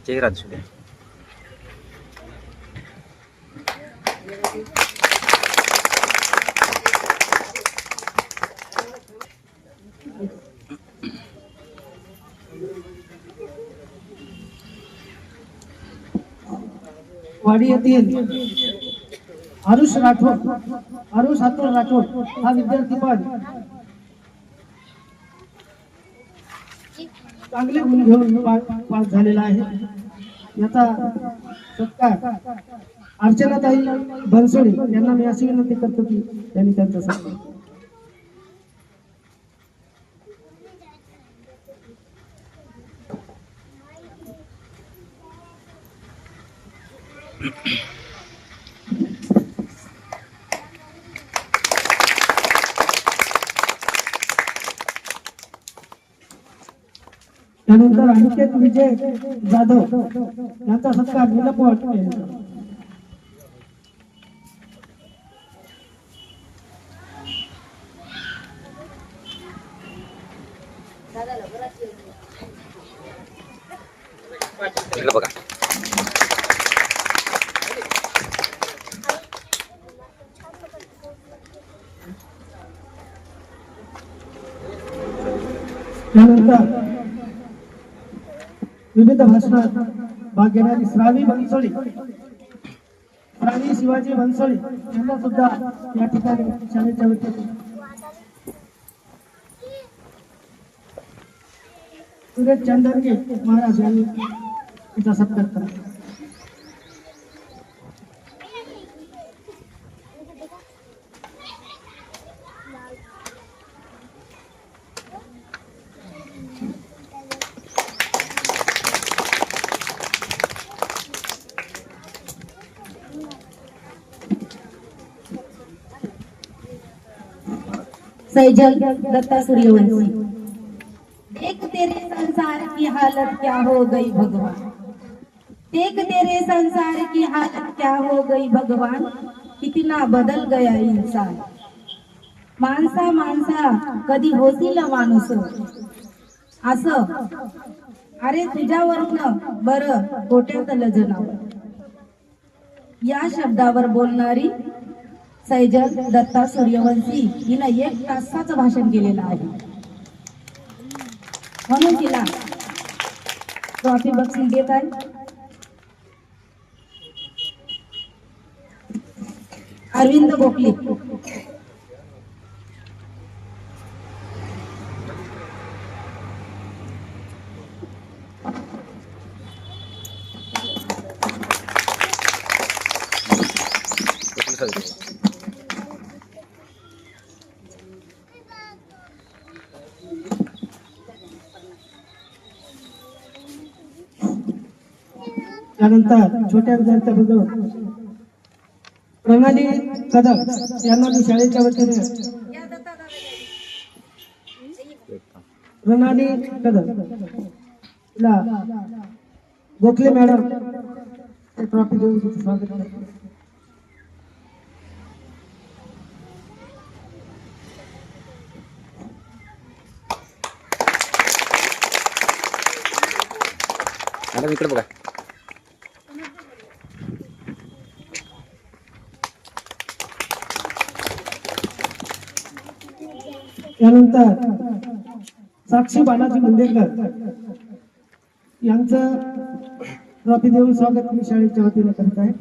S4: जय राजू.
S3: वाडी येथील आरुष राठोड आरुष हातोड राठोड हा विद्यार्थी पण चांगले गुण घेऊन पास झालेला आहे. याचा सत्कार अर्चनाताई बनसोडे यांना मी अशी विनंती करतो की त्यांनी त्यांचा सत्कार. त्यानंतर अनिकेत विजय जाधव यांचा सत्कार निलपवाड
S4: इकडे बघा.
S3: त्यानंतर विविध भाषणात भाग घेणारी श्रावी बनसोळी श्रावी शिवाजी बनसोळी यांना सुद्धा या ठिकाणी शाळेच्या वतीने सुरेश चंदनगे महाराज यांनी तिचा सत्कार करा.
S1: सैजल दत्ता सूर्यवंशी देख तेरे संसार की हालत क्या हो गई भगवान. देख तेरे संसार की हालत क्या हो गई भगवान, कितना बदल गया इंसान. माणसा माणसा कधी होतील माणूस असं, अरे तुझ्यावरून बरं गोट्यातलं जनावर. या शब्दावर बोलणारी सैजल दत्ता सूर्यवंशी हिनं 1 तासाचं भाषण केलेलं आहे. म्हणून तिला ट्रॉफी बक्षीस देत आहे. अरविंद गोखले.
S3: त्यानंतर छोट्या विद्यार्थ्याबद्दल प्रणाली कदम यांना मी शाळेच्या वतीने प्रणाली कदम ला गोखले मॅडम ट्रॉफी देऊन तिचं स्वागत करतो.
S4: मॅडम इकडे बघा.
S3: त्यानंतर साक्षी बालाजी मुंडेकर यांचं ट्रॉफी देऊन स्वागत मी शाळेच्या वतीने करत आहे.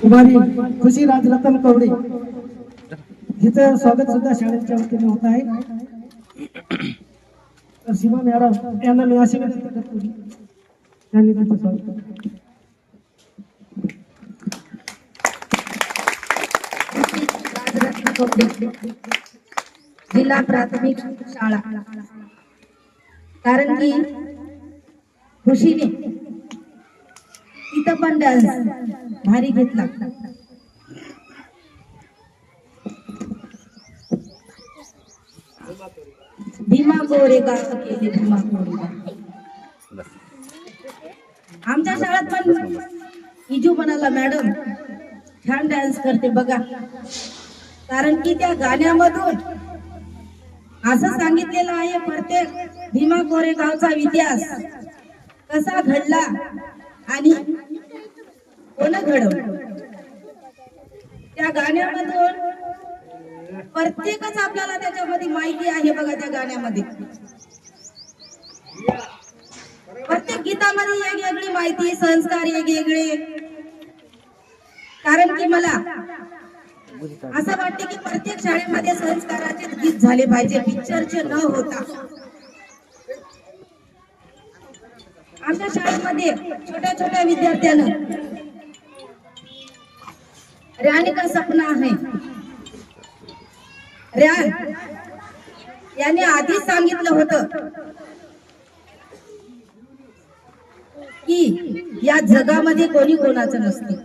S3: कुमारी खुशी राजरत्न कवडे हिचं स्वागत सुद्धा शाळेच्या वतीने होत आहे. तर सीमा मॅडम यांना मी अशी विनंती करतो की त्यांनी तिचं स्वागत करावं.
S1: जिल्हा प्राथमिक शाळा. कारण की खुशीने तिथं पण डान्स भारी घेतला. भीमा कोरेगाव केले, भीमा कोरेगाव. आमच्या शाळेत पण इजू म्हणाला मॅडम छान डान्स करते बघा. कारण की त्या गाण्यामधून असं सांगितलेलं आहे प्रत्येक भीमा कोरेगावचा इतिहास कसा घडला आणि कोण घडवलं. त्या गाण्यामधून प्रत्येकच आपल्याला त्याच्यामध्ये माहिती आहे बघा. त्या गाण्यामध्ये प्रत्येक गीतामध्ये वेगवेगळी माहिती, संस्कार वेगवेगळे. कारण की मला असं वाटते की प्रत्येक शाळेमध्ये संस्काराचे गीत झाले पाहिजे, पिक्चरचे न होता. आमच्या शाळेमध्ये छोट्या छोट्या विद्यार्थ्यांना राणी का सपना आहे. रॅन याने आधीच सांगितलं होतं की या जगामध्ये कोणी कोणाचं नसते.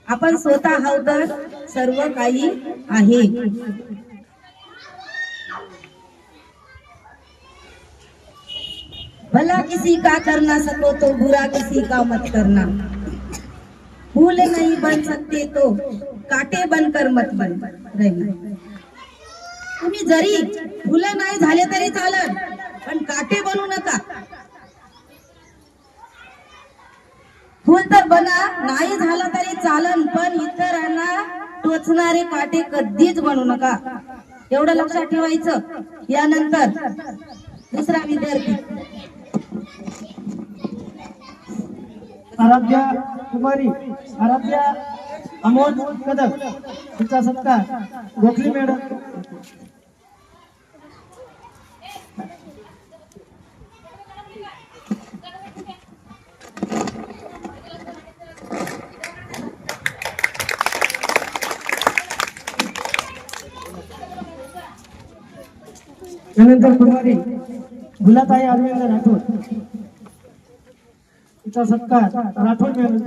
S1: आपण स्वतः आहोत तर सर्व काही आहे. भला किसी का करना सको तो बुरा किसी का मत करना. फूल नहीं बन सकते तो काटे बनकर मत बन रहना. तुम्ही जरी फुलं नाही झाले तरी चालेल, पण काटे बनू नका. फुल तर बना, नाही झालं तरी चालन, पण इतरांना टोचणारे काटे कधीच बनू नका. एवढं लक्षात ठेवायचं. यानंतर दुसरा विद्यार्थी
S3: आराध्या कुमारी आराध्या अमोल कदम तिचा सत्कार गोखले मॅडम. त्यानंतर कुमारी भुलाताई अरविंद राठोड तिचा सत्कार राठोड मॅडम.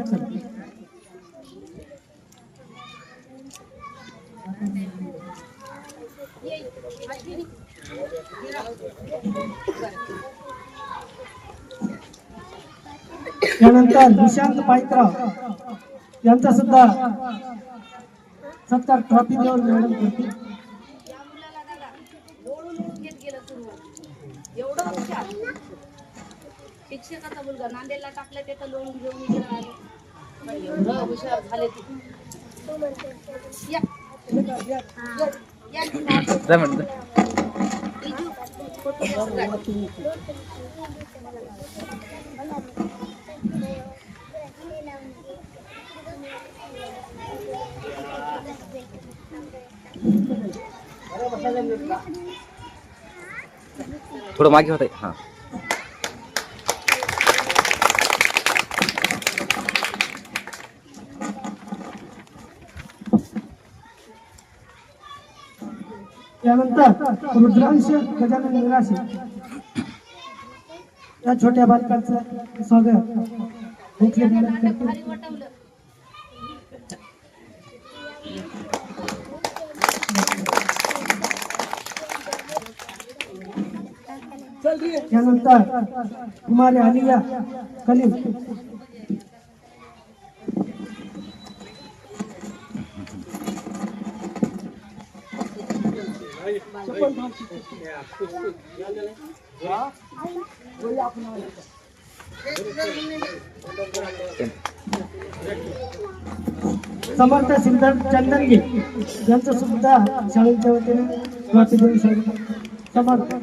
S3: त्यानंतर निशांत पाईकराव यांचा सुद्धा सत्कार ट्रॉफी देऊन मॅडम करतील.
S1: एवढं हुशार शिक्षकाचा मुलगा नांदेडला टाकलं ते तर लोळून घेऊन इकडे आले. एवढं हुशार झाले ते. या. या.
S4: जा म्हणतो. थोडं मागे होत आहे. हा
S3: त्यानंतर रुद्रांश गजानन निराशे या छोट्या बालकांचं स्वागत भोसले मॅडम करतील.
S1: भारी वाटवलं.
S3: त्यानंतर कुमारी आलिया कलीम समर्थ सिद्धार्थ चंदनगी यांचं सुद्धा शाळेच्या वतीने ट्रॉफी देऊन स्वागत. समर्थ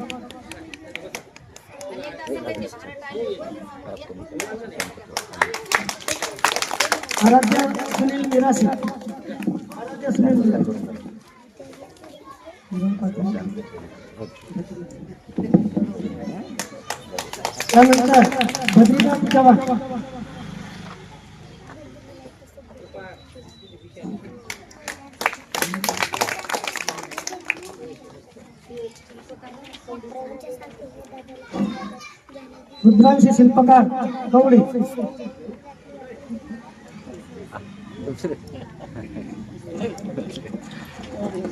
S3: आराध्य सुनील निराशी. आराध्य सुनील निराशी. त्यानंतर बद्रीनाथ चव्हाण रुद्रांशी शिल्पकार कवडे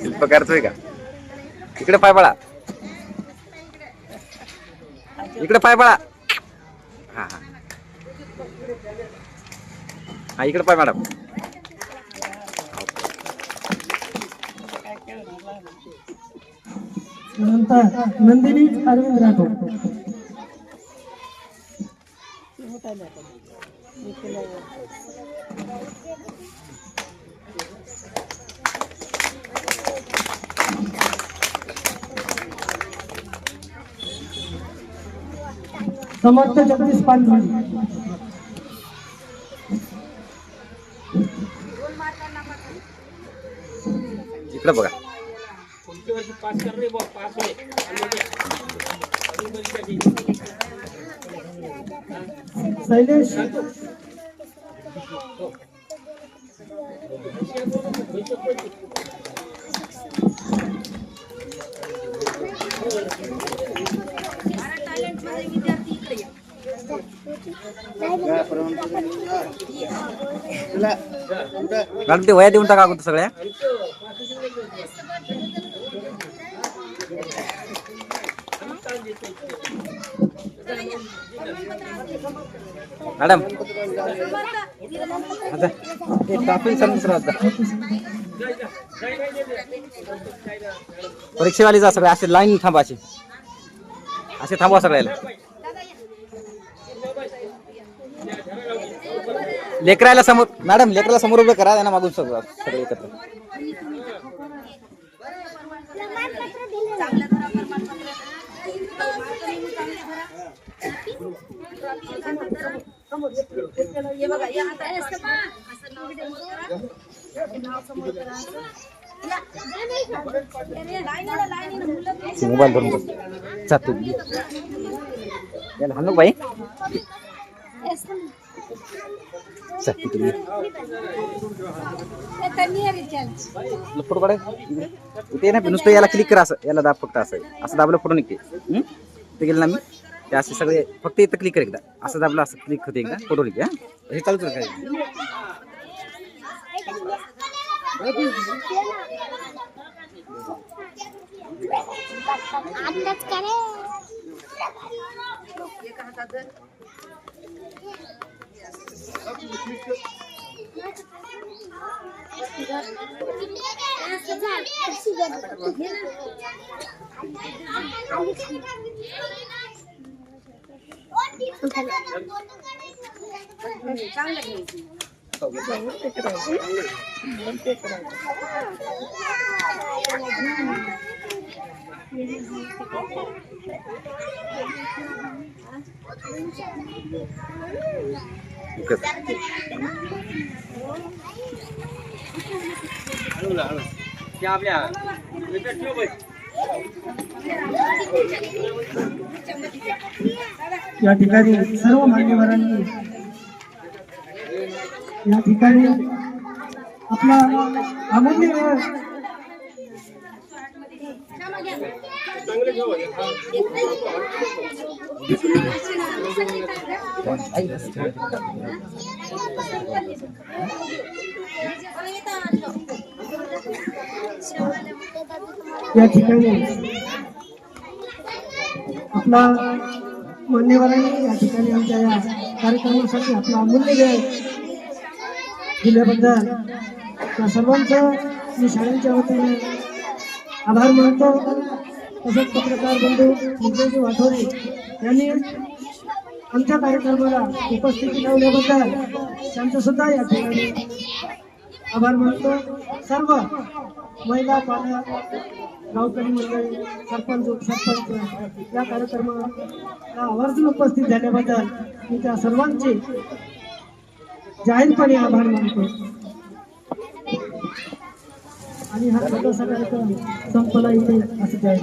S4: शिल्पकारच का इकडे पाय पळा इकडे पाय पळा हा हा हा इकडे पाय मॅडम
S3: नंतर नंदिनी अरविंद राठोड समर्थ जगदीश पानवाडी
S4: इकडे बघा
S2: पुढच्या वर्षी पास कर रे बॉस पास होय
S3: शैलेश
S4: मॅडम ते वया देऊन टाका अगोदर सगळ्या मॅडम आता एक ट्रॉफिक सर्विस राहता परीक्षेवाली जा सगळे असे लाईन थांबायचे असे थांबवा सगळ्याला लेकराला समोर मॅडम लेकराला समोर उभं करा त्यांना मागून सगळं सगळे एकत्र
S1: हे बघा या हाताने असं नाव समोर करा. लाईनीनं मुलं
S4: मोबाईल धरून बस चातू याला हाणू बाई चल, तिकडे ये. फोटो काढाय ते ना नुसतं याला क्लिक करा, असं याला दाब फक्त, असं दाबलं फोटो निघते. ते गेलं ना मी ते असे सगळे फक्त इथं क्लिक कर एकदा, असं दाबलं असं क्लिक होते एकदा फोटो निघते. हे चालूच काय
S1: एका हातात धर. चांगलं घ्यायचं.
S3: या ठिकाणी सर्व मान्यवरांनी या ठिकाणी आपला अमूल्य वेळ या ठिकाणी आपला मान्यवरांनी या ठिकाणी आमच्या या कार्यक्रमासाठी आपला अमूल्य वेळ दिल्याबद्दल त्या सर्वांचं मी शाळेच्या वतीने आभार मानतो. तसंच पत्रकार बंधू विजयजी वाठोरे यांनी आमच्या कार्यक्रमाला उपस्थिती लावल्याबद्दल त्यांचं सुद्धा या ठिकाणी आभार मानतो. सर्व महिला, पालक, गावकरी मंडळी, सरपंच, उपसरपंच या कार्यक्रमाला आवर्जून उपस्थित झाल्याबद्दल मी त्या सर्वांचे जाहीरपणे आभार मानतो. आणि हा छोटासा कार्यक्रम संपला इथे असं जाईल.